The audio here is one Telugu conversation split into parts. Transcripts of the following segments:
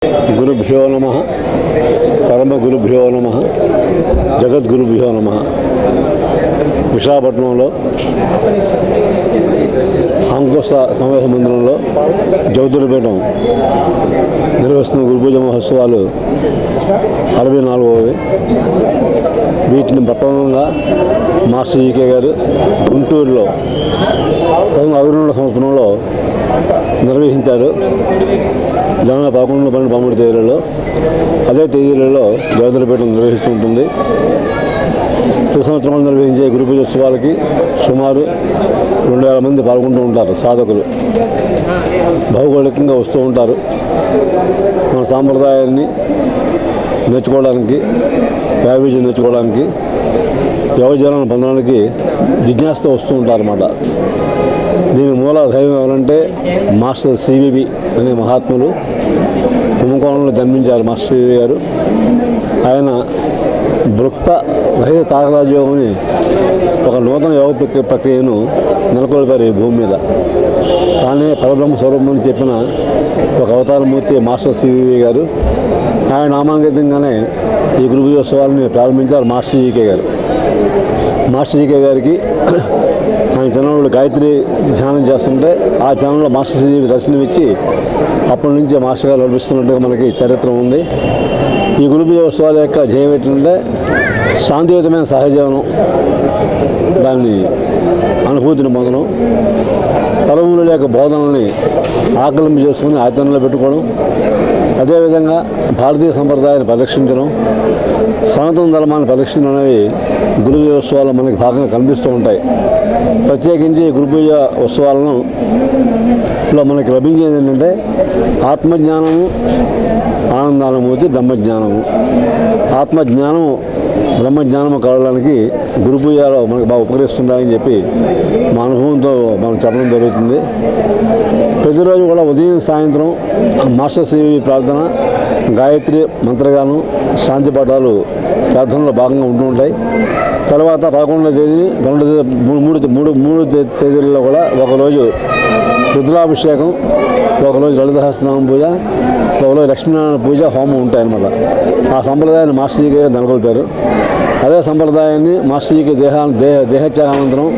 గురుభ్యో నమః పరమగురుభ్యో నమః జగద్గురుభ్యో నమః. విశాఖపట్నంలో అంకుశ సమావేశ మందిరంలో జ్యోతిర్పీఠం నిర్వహిస్తున్న గురుపూజ మహోత్సవాలు 64వవి. వీటిని పట్టణంగా మాస్టర్ జీకే గారు గుంటూరులో 1962 సంవత్సరంలో నిర్వహించారు. జనవరి 11, 12, 13 తేదీలలో అదే తేదీలలో జ్యోతిర్పీఠం నిర్వహిస్తుంటుంది. ప్రతి సంవత్సరం నిర్వహించే గురు పూజ ఉత్సవాలకి సుమారు 2000 మంది పాల్గొంటూ ఉంటారు. సాధకులు భౌగోళికంగా వస్తూ ఉంటారు. మన సాంప్రదాయాన్ని నేర్చుకోవడానికి, వ్యావిజయం నేర్చుకోవడానికి, యోగజనాలను పొందడానికి జిజ్ఞాసతో వస్తూ ఉంటారన్నమాట. దీని మూల దైవం ఎవరంటే మాస్టర్ సివివి అనే మహాత్ములు కుంభకోణంలో జన్మించారు. మాస్టర్ సివివి గారు ఆయన భృక్త రహిత తాకరాజయోగం అని ఒక నూతన యోగ ప్రక్రియను నెలకొల్పారు ఈ భూమి మీద. తానే పరబ్రహ్మ స్వరూపం అని చెప్పిన ఒక అవతారమూర్తి మాస్టర్ సివివి గారు. ఆయన నామాంకితంగానే ఈ గురు పూజోత్సవాలని ప్రారంభించారు మాస్టర్ జీకే గారు. మాస్టర్ జీకే గారికి ఆయన ఛానల్లో గాయత్రి ధ్యానం చేస్తుంటే ఆ ఛానల్లో మాస్టర్ సివివి దర్శనమిచ్చి అప్పటి నుంచి మాస్టర్ గారు నడిపిస్తున్నట్టుగా మనకి చరిత్ర ఉంది. ఈ గురు పూజోత్సవాల యొక్క జయం ఏంటంటే శాంతియుతమైన సహజీవనం, దాన్ని అనుభూతిని పొందడం, పరముల యొక్క బోధనల్ని ఆకలింపు చేసుకుని ఆచరణలో పెట్టుకోవడం, అదేవిధంగా భారతీయ సంప్రదాయాన్ని పరిరక్షించడం, సనాతన ధర్మాన్ని పరిరక్షించడం అనేవి గురు పూజ ఉత్సవాలు మనకి భాగంగా కనిపిస్తూ ఉంటాయి. ప్రత్యేకించి గురు పూజ ఉత్సవాలను మనకి లభించేది ఏంటంటే ఆత్మజ్ఞానము, ఆనందానుభూతి, బ్రహ్మజ్ఞానము. ఆత్మజ్ఞానము, బ్రహ్మజ్ఞానము కలగడానికి గురు పూజలో మనకు బాగా ఉపకరిస్తుంటాయని చెప్పి మా అనుభవంతో మనం చెప్పడం జరుగుతుంది. ప్రతిరోజు కూడా ఉదయం సాయంత్రం మాస్టర్ సివి ప్రార్థన, గాయత్రి మంత్రగానం, శాంతి పాఠాలు ప్రార్థనలో భాగంగా ఉంటూ ఉంటాయి. తర్వాత 11వ తేదీ, 3 తేదీలలో కూడా ఒకరోజు రుద్రాభిషేకం, ఒకరోజు లలిత సహస్రనామ పూజ, ఒకరోజు లక్ష్మీనారాయణ పూజ, హోమం ఉంటాయన్నమాట. ఆ సంప్రదాయాన్ని మాస్టర్ జీకే నెలకొల్పారు. అదే సంప్రదాయాన్ని మాస్టర్ జీకే దేహత్యాగానంతరం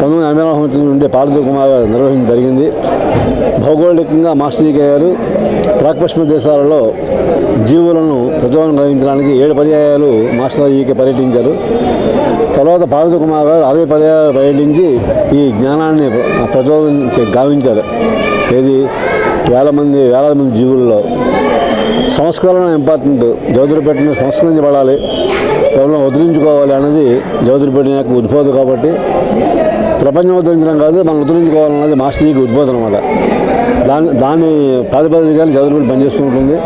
1980వ సంవత్సరం నుండి పార్వతీ కుమార్ గారు నిర్వహించడం జరిగింది. భౌగోళికంగా మాస్టర్ జీకే గారు ప్రాక్పశ్చిమ దేశాలలో జీవులను ప్రచోదనం కలిగించడానికి 7 పర్యాయాలు మాస్టర్ జీకే పర్యటించారు. తర్వాత పార్వతీ కుమార్ గారు 60 పర్యాయాలు పర్యటించి ఈ జ్ఞానాన్ని ప్రచోదనం గావించారు. ఏది వేలాది మంది జీవుల్లో సంస్కరణ ఇంపార్టెంట్. జ్యోతిర్పీఠం సంస్కరించబడాలి, కేవలం ఉద్ధరించుకోవాలి అనేది జ్యోతిర్పీఠం యొక్క ఉద్బోధం. కాబట్టి ప్రపంచం ఉద్ధరించడం కాదు, మనం ఉద్ధరించుకోవాలన్నది మాస్టర్ జీకి ఉద్బోధం అన్నమాట. దాన్ని ప్రాతిపదికగా జ్యోతిర్పీఠం పనిచేస్తూ ఉంటుంది.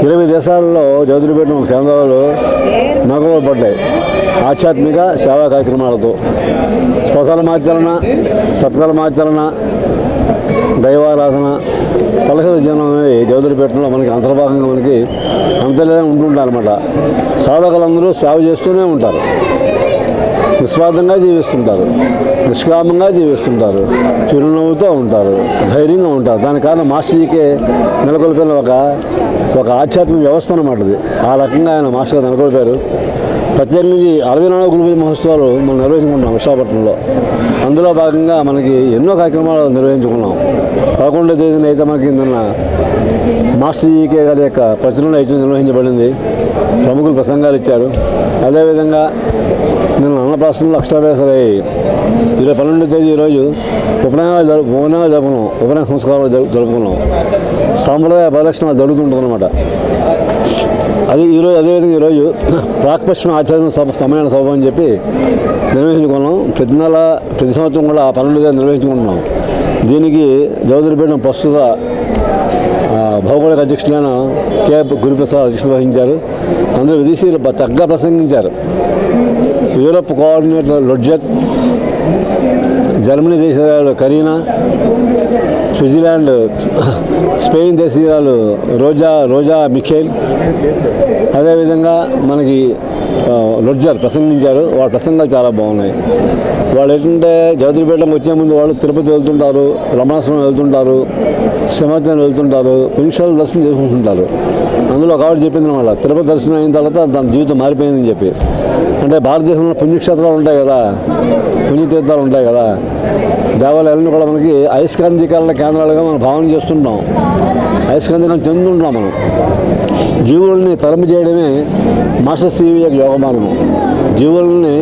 20 దేశాలలో జ్యోతిర్పీఠం కేంద్రాలు నెలకొల్పబడ్డాయి. ఆధ్యాత్మిక సేవా కార్యక్రమాలతో స్వధర్మాచరణ, సత్కర్మాచరణ, దైవారాధన, కలశ జీవనం అనేది జ్యోతిర్పీఠంలో మనకి అంతర్భాగంగా మనకి అంతర్లీనంగా ఉంటుంటారన్నమాట. సాధకులందరూ సేవ చేస్తూనే ఉంటారు, నిస్వార్థంగా జీవిస్తుంటారు, నిష్కామంగా జీవిస్తుంటారు, చిరునవ్వుతో ఉంటారు, ధైర్యంగా ఉంటారు. దాని కారణం మాస్టర్ జీకే నెలకొల్పిన ఒక ఆధ్యాత్మిక వ్యవస్థ అన్నమాట. ఆ రకంగా ఆయన మాస్టర్ నెలకొల్పారు. ప్రత్యేకించి 64 గురు పూజ మహోత్సవాలు మనం నిర్వహించుకుంటున్నాం విశాఖపట్నంలో. అందులో భాగంగా మనకి ఎన్నో కార్యక్రమాలు నిర్వహించుకున్నాం. 11వ తేదీన అయితే మనకి నిన్న మాస్టర్ జీకే గారి యొక్క ప్రచురణ అయితే నిర్వహించబడింది. ప్రముఖులు ప్రసంగాలు ఇచ్చారు. అదేవిధంగా నిన్న అన్నప్రాసనలో అక్షరాభ్యాసాలు 12వ తేదీ ఈరోజు ఉపనయనాలు జరుపుకున్నాం. ఉపనయన సంస్కారాలు జరుపుకున్నాం. సాంప్రదాయ పరిరక్షణ జరుగుతుంటుందన్నమాట. అదేవిధంగా ఈరోజు ప్రాక్పశ్చిమ ఆధ్యాత్మిక సమ్మేళన సభ అని చెప్పి నిర్వహించుకున్నాం. ప్రతి సంవత్సరం కూడా 12వ నిర్వహించుకుంటున్నాం. దీనికి జ్యోతిర్పీఠం ప్రస్తుత భౌగోళిక అధ్యక్షులైన కె గురుప్రసాద్ అధ్యక్షత వహించారు. అందరూ విదేశీయులు చక్కగా ప్రసంగించారు. యూరప్ కోఆర్డినేటర్ లొడ్జెక్, జర్మనీ దేశాల కరీనా, స్విట్జర్లాండ్, స్పెయిన్ దేశీయురాలు రోజా మిఖేల్, అదేవిధంగా మనకి లొడ్జర్ ప్రసంగించారు. వాళ్ళ ప్రసంగాలు చాలా బాగున్నాయి. వాళ్ళు ఏంటంటే జగద్గిరిపేటకు వచ్చే ముందు వాళ్ళు తిరుపతి వెళ్తుంటారు, రమణాశ్రమం వెళ్తుంటారు, సింహాచలం వెళ్తుంటారు, పుణ్యక్షేత్రాలు దర్శనం చేసుకుంటుంటారు. అందులో ఒక ఆవిడ చెప్పింది అనమాట, తిరుపతి దర్శనం అయిన తర్వాత దాని జీవితం మారిపోయిందని చెప్పి. అంటే భారతదేశంలో పుణ్యక్షేత్రాలు ఉంటాయి కదా, పుణ్యతీర్థాలు ఉంటాయి కదా, దేవాలయాలను కూడా మనకి అయస్కాంతీకరణ కేంద్రాలుగా మనం భావన చేస్తుంటాం, అయస్కాంతీకరణ చెందుతుంటాం. మనం జీవుల్ని తరము చేయడమే మాస్టర్ సివి యొక్క యోగమానము. జీవుల్ని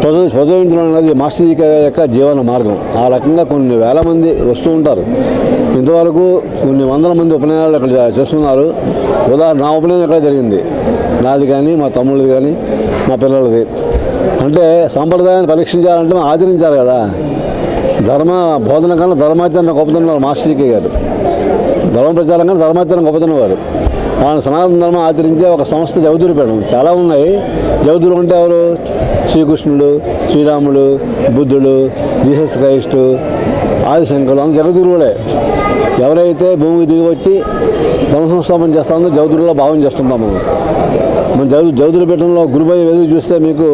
చదివించడం అనేది మాస్టర్ యొక్క జీవన మార్గం. ఆ రకంగా కొన్ని వేల మంది వస్తూ ఉంటారు. ఇంతవరకు కొన్ని వందల మంది ఉపనయనాలు ఇక్కడ చేస్తున్నారు. ఉదాహరణ నా ఉపనయనం ఎక్కడ జరిగింది, నాది కానీ మా తమ్ముళ్ళది కానీ మా పిల్లలది. అంటే సాంప్రదాయాన్ని పరీక్షించాలంటే మనం ఆచరించాలి కదా. ధర్మ బోధన కన్నా ధర్మాచరణ గొప్పతనం మాస్టర్ గారు. ధర్మ ప్రచారం కన్నా ధర్మాచరణ గొప్పతనం వారు. ఆయన సనాతన ధర్మం ఆచరించే ఒక సంస్థ జగద్గిరిపీఠం. చాలా ఉన్నాయి. జగద్గురు అంటే ఎవరు? శ్రీకృష్ణుడు, శ్రీరాముడు, బుద్ధుడు, జీసస్ క్రైస్టు, ఆదిశంకరుడు, అంత జగద్గురువులే. ఎవరైతే భూమికి దిగి వచ్చి ధర్మ సంస్థాపన చేస్తామో జగద్గురువులో భావం చేస్తుంటాం మనం. మన జగద్గిరిపీఠంలో గురుబయ్య వెదుగు చూస్తే మీకు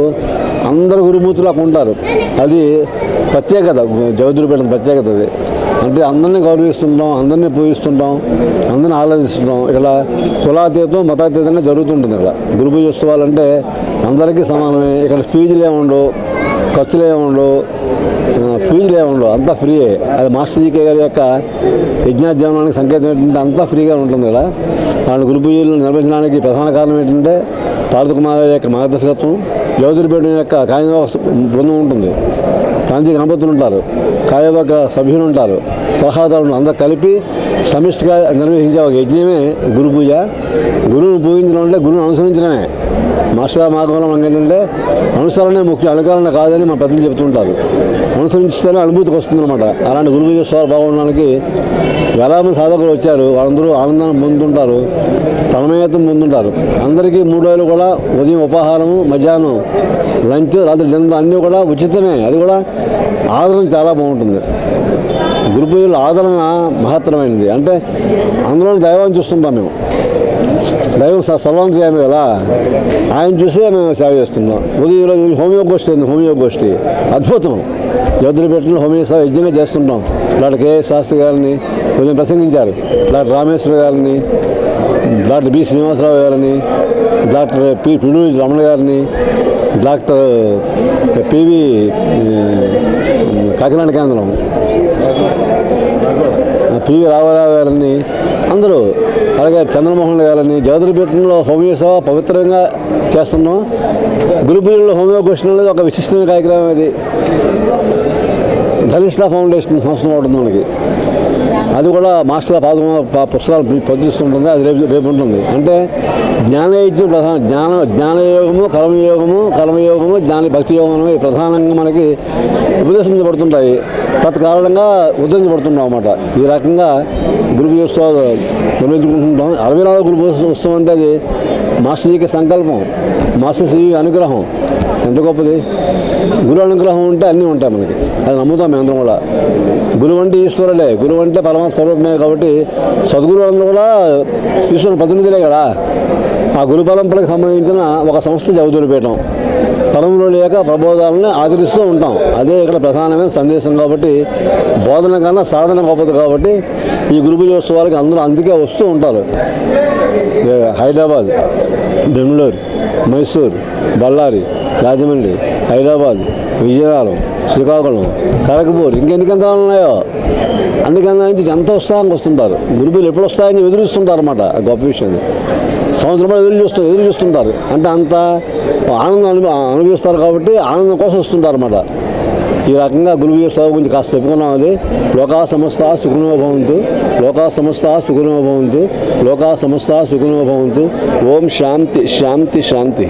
అందరు గురుమూర్తులకు ఉంటారు. అది ప్రత్యేకత, జగద్గిరిపీఠం ప్రత్యేకత అది. అంటే అందరినీ గౌరవిస్తుంటాం, అందరినీ పూజిస్తుంటాం, అందరినీ ఆరాధిస్తుంటాం. ఇక్కడ కులాతీతం మతాతీతంగా జరుగుతుంటుంది. ఇక్కడ గురు పూజ ఉత్సవాలు అంటే అందరికీ సమానమే. ఇక్కడ ఫీజులు ఏముండవు, ఖర్చులు ఏముండవు, అంతా ఫ్రీయే. అది మాస్టర్ జీకే గారి యొక్క యజ్ఞాధ్యానానికి సంకేతం ఏంటంటే అంతా ఫ్రీగా ఉంటుంది ఇక్కడ. వాళ్ళ గురు పూజలు నిర్వహించడానికి ప్రధాన కారణం ఏంటంటే పార్వతకుమార్ యొక్క మార్గదర్శకత్వం. జగద్గిరిపీఠం యొక్క కార్యనిర్వాహక బృందం ఉంటుంది, కాంతి గణపతులు ఉంటారు, కార్యవర్గ సభ్యులు ఉంటారు, సలహాదారులు అందరూ కలిపి సమిష్టిగా నిర్వహించే ఒక యజ్ఞమే గురు పూజ. గురువును పూజించడం అంటే గురువును అనుసరించడమే. మాస్టర్ మార్గంలో మనకి ఏంటంటే అనుసరణే ముఖ్యం, అనుకరణ కాదని మన పెద్దలు చెబుతుంటారు. అనుసరించితేనే అనుభూతికి వస్తుందన్నమాట. అలాంటి గురు పూజ ఉత్సవాలు బాగుండడానికి వేలాది మంది సాధకులు వచ్చారు. వాళ్ళందరూ ఆనందాన్ని పొందుతుంటారు, తన్మయత్వం పొందుతుంటారు. అందరికీ 3 రోజులు కూడా ఉదయం ఉపాహారము, మధ్యాహ్నం లంచ్, రాత్రి డిన్నర్ అన్నీ కూడా ఉచితమే. అది కూడా ఆదరణ చాలా బాగుంటుంది. గురు పూజలో ఆదరణ మహత్తరమైనది. అంటే అందులో దైవాన్ని చూస్తుంటాం మేము. దైవం సర్వాంతర్యామి కదా, ఆయన చూసే మేము సేవ చేస్తున్నాం. ఉదయం ఈరోజు హోమియోగోష్ఠి అద్భుతం. జగద్గిరిపేటలో హోమియో సేవ యజ్ఞంగా చేస్తుంటాం. డాక్టర్ కెఎస్ శాస్త్రి గారిని కొంచెం ప్రసంగించారు, డాక్టర్ రామేశ్వర గారిని, డాక్టర్ బి శ్రీనివాసరావు గారిని, డాక్టర్ పిడుగు రమణ గారిని, డాక్టర్ పివి కాకినాడ కేంద్రం పివి రామారావు గారిని, అందరూ, అలాగే చంద్రమోహన్ గారిని. జగద్గిరిపీఠంలో హోమియో సేవ పవిత్రంగా చేస్తున్నాం. గురు పూజలో హోమియో గోష్ఠి అనేది ఒక విశిష్టమైన కార్యక్రమం. అది ధనిష్ఠ ఫౌండేషన్ సంస్థ ఉంటుంది మనకి. అది కూడా మాస్టర్ పుస్తకాలు ప్రచురిస్తుంటుంది. అది రేపు ఉంటుంది. అంటే జ్ఞానయజ్ఞం ప్రధాన జ్ఞానయోగము, కర్మయోగము, భక్తి యోగం అనేవి ప్రధానంగా మనకి ఉపదేశించబడుతుంటాయి. తత్కారణంగా ఉద్ధరించబడుతున్నాం అన్నమాట. ఈ రకంగా గురు పూజ ఉత్సవాలు నిర్వహించుకుంటుంటాం. 64వ గురు పూజ ఉత్సవం అంటే అది మాస్టర్ జీకే సంకల్పం, మాస్టర్ శ్రీ అనుగ్రహం. ఎంత గొప్పది! గురు అనుగ్రహం ఉంటే అన్నీ ఉంటాయి మనకి. అది నమ్ముతాం మేము అందరం కూడా. గురువు అంటే ఈశ్వరులే, గురువు అంటే పరమాత్మ స్వరూపమే. కాబట్టి సద్గురు అందరూ కూడా ఈశ్వరుని ప్రతినిధులే కదా. ఆ గురు పరంపరకు సంబంధించిన ఒక సంస్థ జగద్గిరిపీఠం. తరములు లేక ప్రబోధాలను ఆచరిస్తూ ఉంటాం. అదే ఇక్కడ ప్రధానమైన సందేశం. కాబట్టి బోధన కన్నా సాధన గొప్పది. కాబట్టి ఈ గురు పూజ ఉత్సవాలకి అందరూ అందుకే వస్తూ ఉంటారు. హైదరాబాద్, బెంగళూరు, మైసూరు, బళ్ళారి, రాజమండ్రి, హైదరాబాద్, విజయనగరం, శ్రీకాకుళం, ఖరగ్పూర్, ఇంకెన్నికంత ఉన్నాయో అందుకని నుంచి ఎంత ఉత్సాహంగా వస్తుంటారు. గురువులు ఎప్పుడు వస్తాయని ఎదురుస్తుంటారు అన్నమాట. గొప్ప విషయం. సంవత్సరం ఎదురు చూస్తుంటారు. అంటే అంత ఆనందం అనుభవిస్తారు. కాబట్టి ఆనందం కోసం వస్తుంటారు అన్నమాట. ఈ రకంగా గురు పూజ ఉత్సవం గురించి కాస్త చెప్పుకున్నాం. అది లోకా సమస్త సుఖినో భవంతు, లోకా సమస్త సుఖినో భవంతు, లోకా సమస్త సుఖినో భవంతు. ఓం శాంతి శాంతి శాంతి.